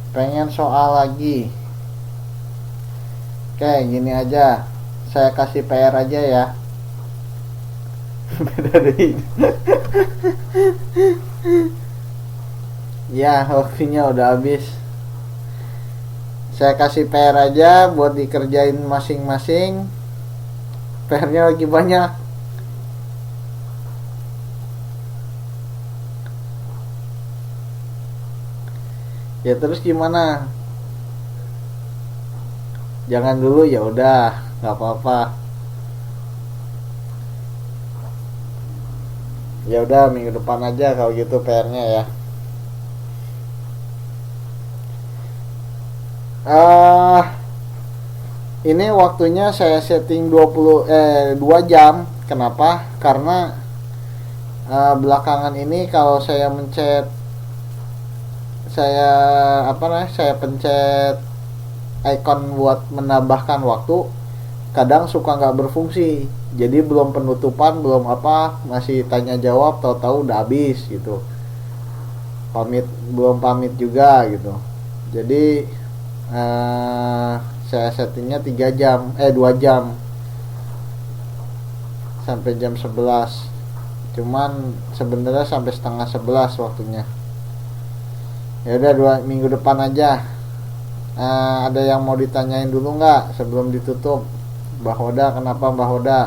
Pengen soal lagi? Oke, gini aja, saya kasih PR aja ya. Beda deh. Ya, waktunya udah habis. Saya kasih PR aja buat dikerjain masing-masing. PR-nya lagi banyak. Ya terus gimana? Jangan dulu, ya udah, nggak apa-apa. Ya udah minggu depan aja kalau gitu PR-nya ya. Ah, ini waktunya saya setting 2 jam. Kenapa? Karena belakangan ini kalau saya mencet, saya saya pencet icon buat menambahkan waktu, kadang suka nggak berfungsi. Jadi belum penutupan, belum apa, masih tanya jawab, tahu-tahu udah habis gitu. Pamit, belum pamit juga gitu. Jadi eh, saya settingnya 3 jam, 2 jam sampai jam 11. Cuman sebenarnya sampai setengah 11 waktunya. Ya udah, 2 minggu depan aja. Ada yang mau ditanyain dulu nggak sebelum ditutup? Mbah Hoda, kenapa Mbah Hoda?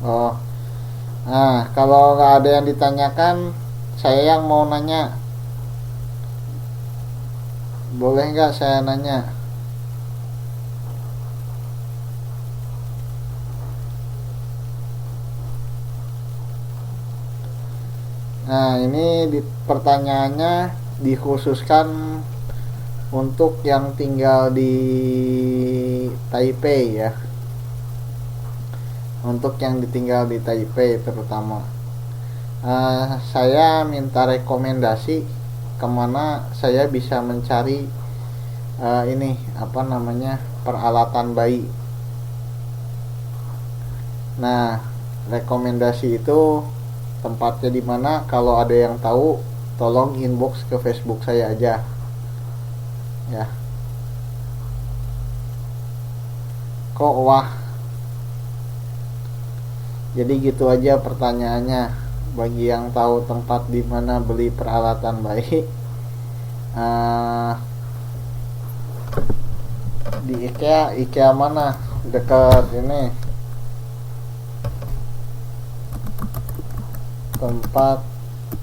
Oh, kalau nggak ada yang ditanyakan, saya yang mau nanya. Boleh nggak saya nanya? Nah, ini pertanyaannya dikhususkan untuk yang tinggal di Taipei ya. Untuk yang ditinggal di Taipei terutama. Saya minta rekomendasi kemana saya bisa mencari ini peralatan bayi. Nah, rekomendasi itu tempatnya di mana? Kalau ada yang tahu, tolong inbox ke Facebook saya aja ya. Kok wah, jadi gitu aja pertanyaannya. Bagi yang tahu tempat di mana beli peralatan bayi, di IKEA mana dekat ini, tempat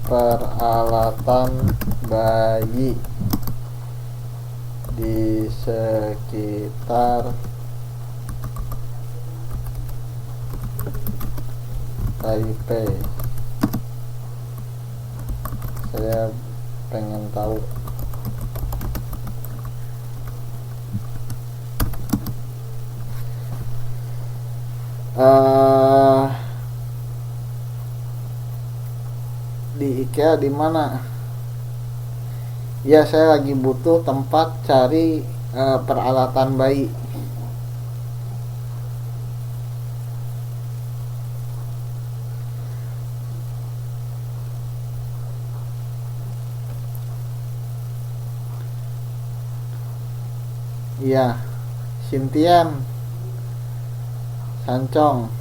peralatan bayi di sekitar Taipei. Saya pengen tahu. Di IKEA di mana? Ya, saya lagi butuh tempat cari peralatan bayi. Iya, Sintian, Sancong.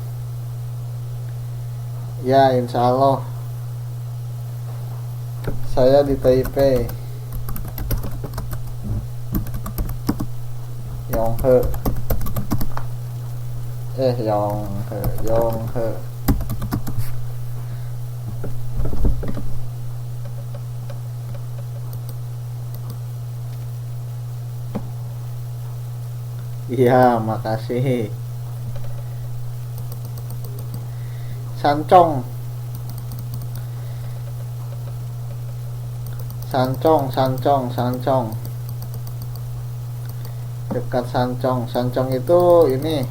Ya, insya Allah. Saya di Taipei. Yonghe. Yonghe. Iya, makasih. Sancong. Dekat Sancong itu ini.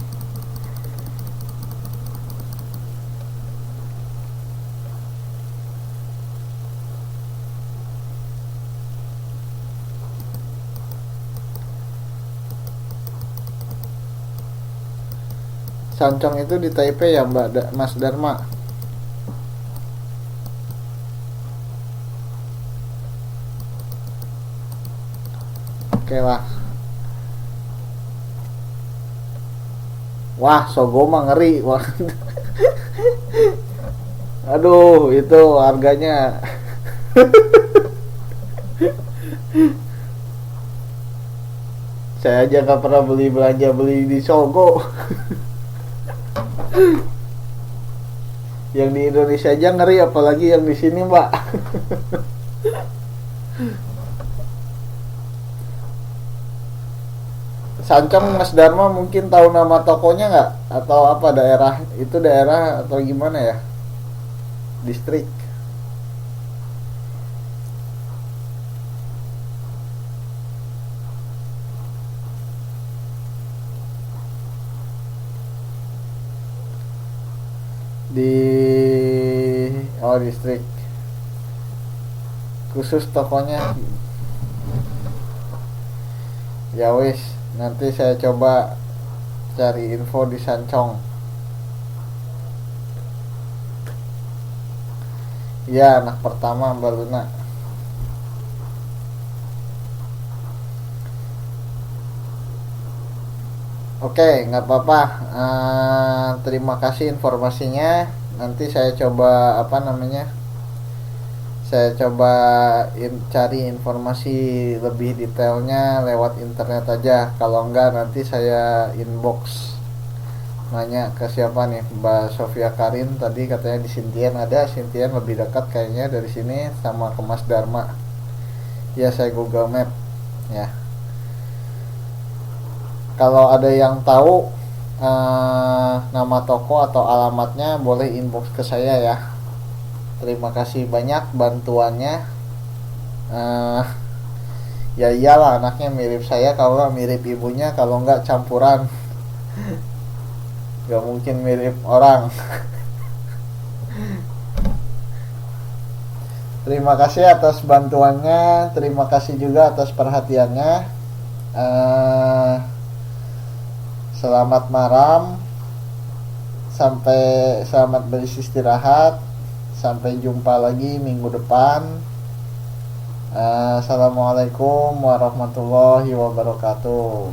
Sancong itu di Taipei ya, Mas Dharma? Oke lah. Wah, Sogo mah ngeri. Wah. Aduh, itu harganya. Saya aja nggak pernah belanja beli di Sogo. Yang di Indonesia aja ngeri, apalagi yang di sini, Mbak. Sancang Mas Dharma mungkin tahu nama tokonya nggak? Atau apa daerah? Itu daerah atau gimana ya? Distrik. Di distrik. Khusus tokonya. Ya wis, nanti saya coba cari info di Sancong. Ya, anak pertama Mbak Luna. Oke, nggak apa-apa. Terima kasih informasinya. Nanti saya coba Saya coba cari informasi lebih detailnya lewat internet aja. Kalau enggak nanti saya inbox nanya ke siapa nih, Mbak Sofia Karin tadi katanya di Sintian ada. Sintian lebih dekat kayaknya dari sini sama ke Mas Dharma. Ya, saya Google Map ya. Kalau ada yang tahu nama toko atau alamatnya boleh inbox ke saya ya. Terima kasih banyak bantuannya. Ya iyalah, anaknya mirip saya, kalau nggak mirip ibunya, kalau nggak campuran. Gak mungkin mirip orang. Terima kasih atas bantuannya, terima kasih juga atas perhatiannya. Selamat malam, selamat beristirahat. Sampai jumpa lagi minggu depan. Assalamualaikum warahmatullahi wabarakatuh.